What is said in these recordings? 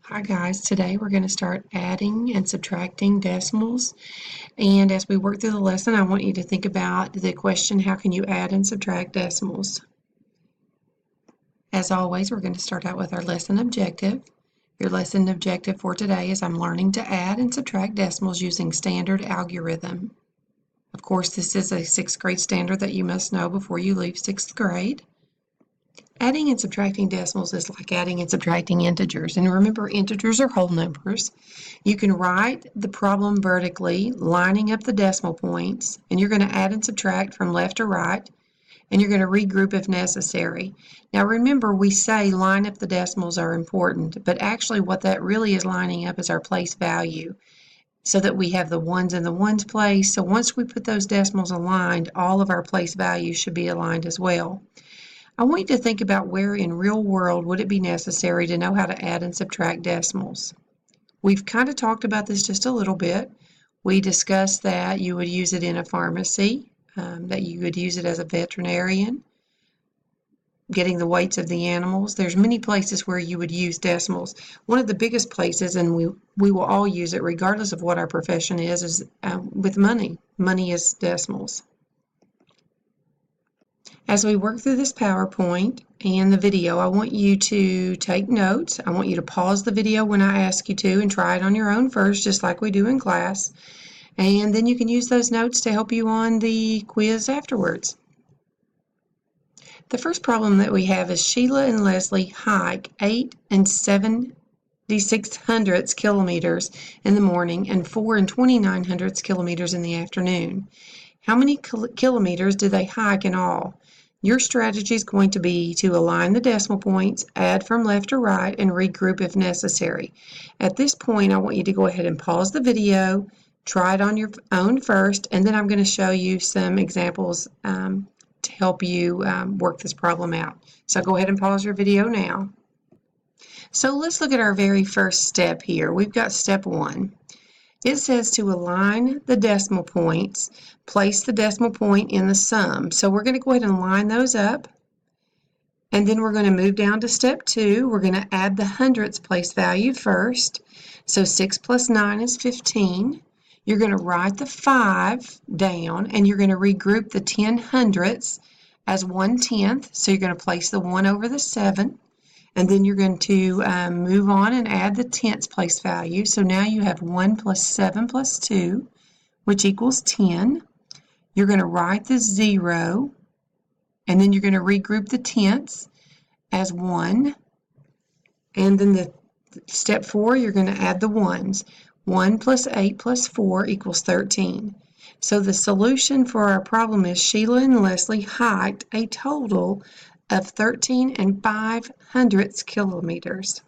Hi guys, today we're going to start adding and subtracting decimals, and as we work through the lesson I want you to think about the question, how can you add and subtract decimals? As always, we're going to start out with our lesson objective. Your lesson objective for today is I'm learning to add and subtract decimals using standard algorithm. Of course, this is a 6th grade standard that you must know before you leave 6th grade. Adding and subtracting decimals is like adding and subtracting integers. And remember, integers are whole numbers. You can write the problem vertically, lining up the decimal points, and you're going to add and subtract from left to right, and you're going to regroup if necessary. Now remember, we say line up the decimals are important, but actually what that really is lining up is our place value, so that we have the ones in the ones place. So once we put those decimals aligned, all of our place values should be aligned as well. I want you to think about where in real world would it be necessary to know how to add and subtract decimals. We've kind of talked about this just a little bit. We discussed that you would use it in a pharmacy, that you would use it as a veterinarian, getting the weights of the animals. There's many places where you would use decimals. One of the biggest places, and we will all use it regardless of what our profession is with money. Money is decimals. As we work through this PowerPoint and the video, I want you to take notes. I want you to pause the video when I ask you to and try it on your own first, just like we do in class. And then you can use those notes to help you on the quiz afterwards. The first problem that we have is Sheila and Leslie hike 8 7/76 kilometers in the morning and 4 29 kilometers in the afternoon. How many kilometers do they hike in all? Your strategy is going to be to align the decimal points, add from left to right, and regroup if necessary. At this point, I want you to go ahead and pause the video, try it on your own first, and then I'm going to show you some examples to help you work this problem out. So go ahead and pause your video now. So let's look at our very first step here. We've got step 1. It says to align the decimal points, place the decimal point in the sum. So we're going to go ahead and line those up. And then we're going to move down to step 2. We're going to add the hundredths place value first. So 6 plus 9 is 15. You're going to write the 5 down, and you're going to regroup the 10 hundredths as 1/10. So you're going to place the 1 over the 7. And then you're going to move on and add the tenths place value. So now you have 1 plus 7 plus 2, which equals 10. You're going to write the 0, and then you're going to regroup the tenths as 1. And then the step 4, you're going to add the ones. 1 plus 8 plus 4 equals 13. So the solution for our problem is Sheila and Leslie hiked a total of 13 5/100 kilometers.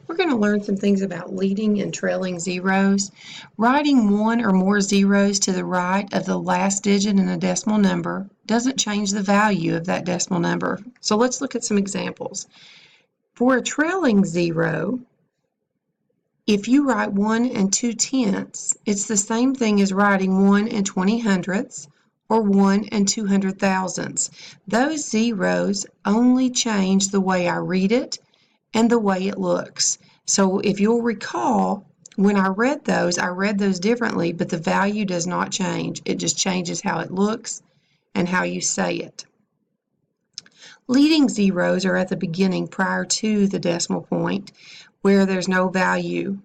We're going to learn some things about leading and trailing zeros. Writing one or more zeros to the right of the last digit in a decimal number doesn't change the value of that decimal number. So let's look at some examples. For a trailing zero, if you write 1 2/10, it's the same thing as writing 1 20 hundredths or 1 200 thousandths. Those zeros only change the way I read it and the way it looks. So if you'll recall, when I read those differently, but the value does not change. It just changes how it looks and how you say it. Leading zeros are at the beginning prior to the decimal point where there's no value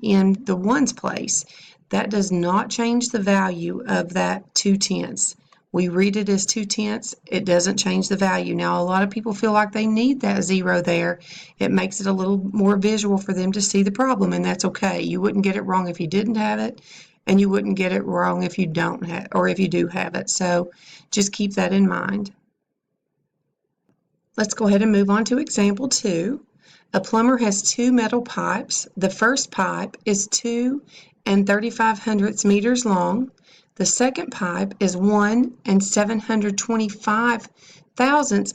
in the ones place. That does not change the value of that 2/10. We read it as 2/10. It doesn't change the value. Now, a lot of people feel like they need that 0 there. It makes it a little more visual for them to see the problem, and that's okay. You wouldn't get it wrong if you didn't have it, and you wouldn't get it wrong if you don't have, or if you do have it. So just keep that in mind. Let's go ahead and move on to example 2. A plumber has 2 metal pipes. The first pipe is 2 35 meters long. The second pipe is 1 725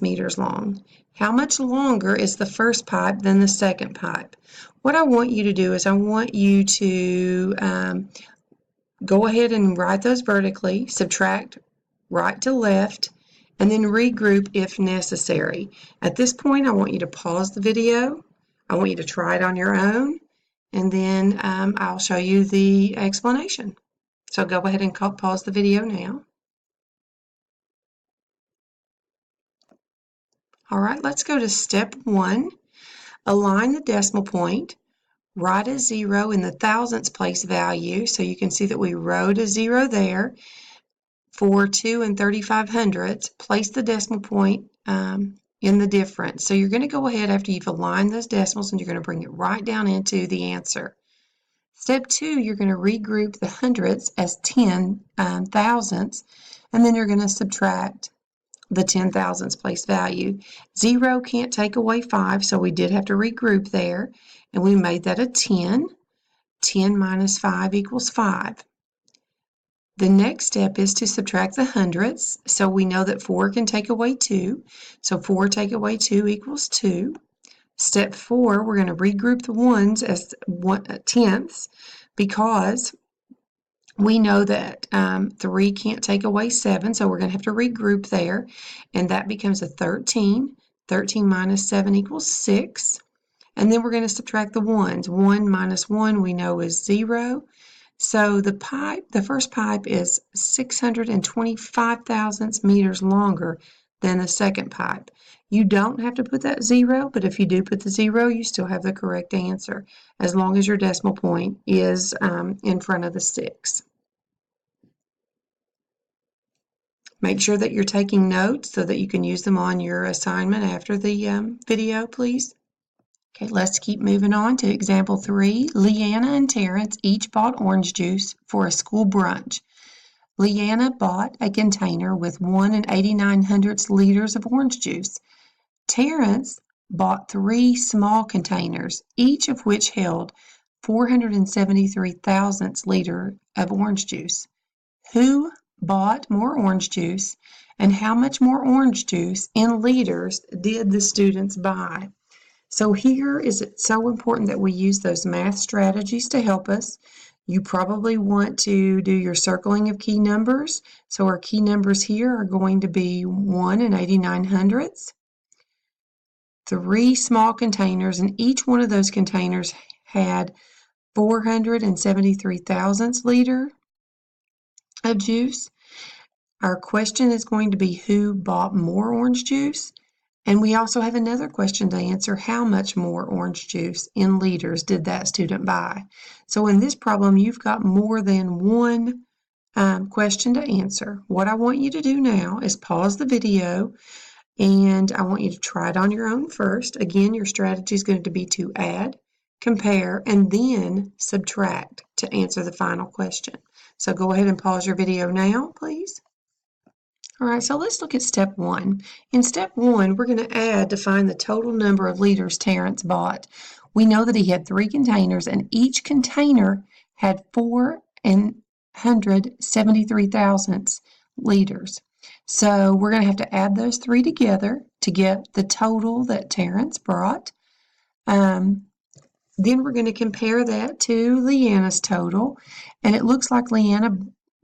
meters long. How much longer is the first pipe than the second pipe? What I want you to do is I want you to go ahead and write those vertically, subtract right to left, and then regroup if necessary. At this point, I want you to pause the video. I want you to try it on your own, and then I'll show you the explanation. So go ahead and pause the video now. All right, let's go to step 1. Align the decimal point. Write a 0 in the thousandths place value, so you can see that we wrote a 0 there. For 2 and 3500ths, place the decimal point in the difference. So you're going to go ahead after you've aligned those decimals and you're going to bring it right down into the answer. Step 2, you're going to regroup the hundredths as 10 thousandths, and then you're going to subtract the 10 thousandths place value. 0 can't take away 5, so we did have to regroup there, and we made that a 10. 10 minus 5 equals 5. The next step is to subtract the hundredths, so we know that 4 can take away 2, so 4 take away 2 equals 2. Step 4, we're going to regroup the ones as tenths, because we know that 3 can't take away 7, so we're going to have to regroup there, and that becomes a 13. 13 minus 7 equals 6. And then we're going to subtract the ones. 1 minus 1 we know is 0. So the first pipe is 625 thousandths meters longer than the second pipe. You don't have to put that 0, but if you do put the 0, you still have the correct answer, as long as your decimal point is in front of the 6. Make sure that you're taking notes so that you can use them on your assignment after the video, please. Okay, let's keep moving on to example 3. Leanna and Terrence each bought orange juice for a school brunch. Leanna bought a container with 1 89/100 liters of orange juice. Terrence bought 3 small containers, each of which held 473 thousandths liter of orange juice. Who bought more orange juice, and how much more orange juice in liters did the students buy? So here is it so important that we use those math strategies to help us. You probably want to do your circling of key numbers. So our key numbers here are going to be 1 89/100. 3 small containers, and each one of those containers had 473 thousandths liter of juice. Our question is going to be who bought more orange juice? And we also have another question to answer: how much more orange juice in liters did that student buy? So in this problem, you've got more than one question to answer. What I want you to do now is pause the video, and I want you to try it on your own first. Again, your strategy is going to be to add, compare, and then subtract to answer the final question. So go ahead and pause your video now, please. All right, so let's look at step 1. In step 1, we're going to add to find the total number of liters Terrence bought. We know that he had 3 containers, and each container had 473 thousandths liters. So we're going to have to add those 3 together to get the total that Terrence brought. Then we're going to compare that to Leanna's total, and it looks like Leanna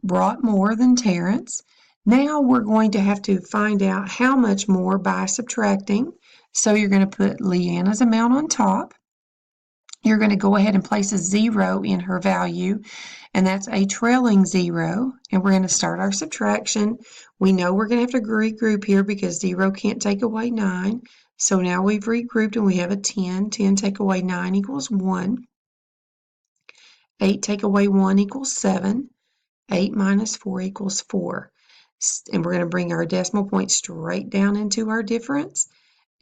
brought more than Terrence. Now we're going to have to find out how much more by subtracting. So you're going to put Leanna's amount on top. You're going to go ahead and place a 0 in her value, and that's a trailing 0. And we're going to start our subtraction. We know we're going to have to regroup here because 0 can't take away 9. So now we've regrouped and we have a 10. 10 take away 9 equals 1. 8 take away 1 equals 7. 8 minus 4 equals 4. And we're going to bring our decimal point straight down into our difference.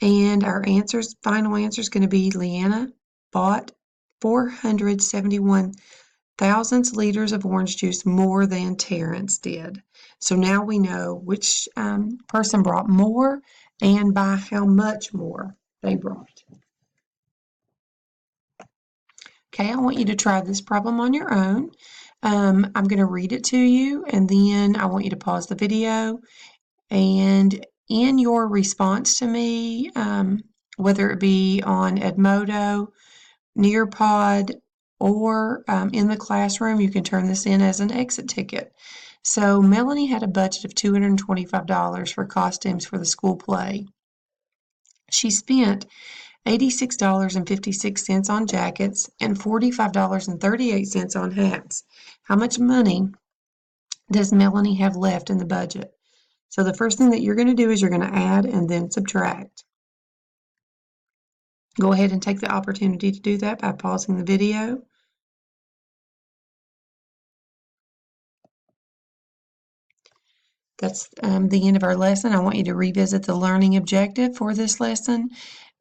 And our final answer is going to be Leanna bought 471 thousandths liters of orange juice more than Terrence did. So now we know which person brought more and by how much more they brought. Okay, I want you to try this problem on your own. I'm going to read it to you, and then I want you to pause the video. And in your response to me, whether it be on Edmodo, Nearpod, or in the classroom, you can turn this in as an exit ticket. So Melanie had a budget of $225 for costumes for the school play. She spent $86.56 on jackets and $45.38 on hats. How much money does Melanie have left in the budget? So the first thing that you're going to do is you're going to add and then subtract. Go ahead and take the opportunity to do that by pausing the video. That's the end of our lesson. I want you to revisit the learning objective for this lesson.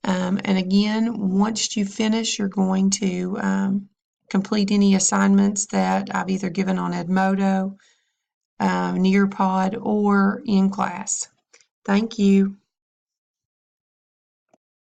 And again, once you finish, you're going to complete any assignments that I've either given on Edmodo, Nearpod, or in class. Thank you.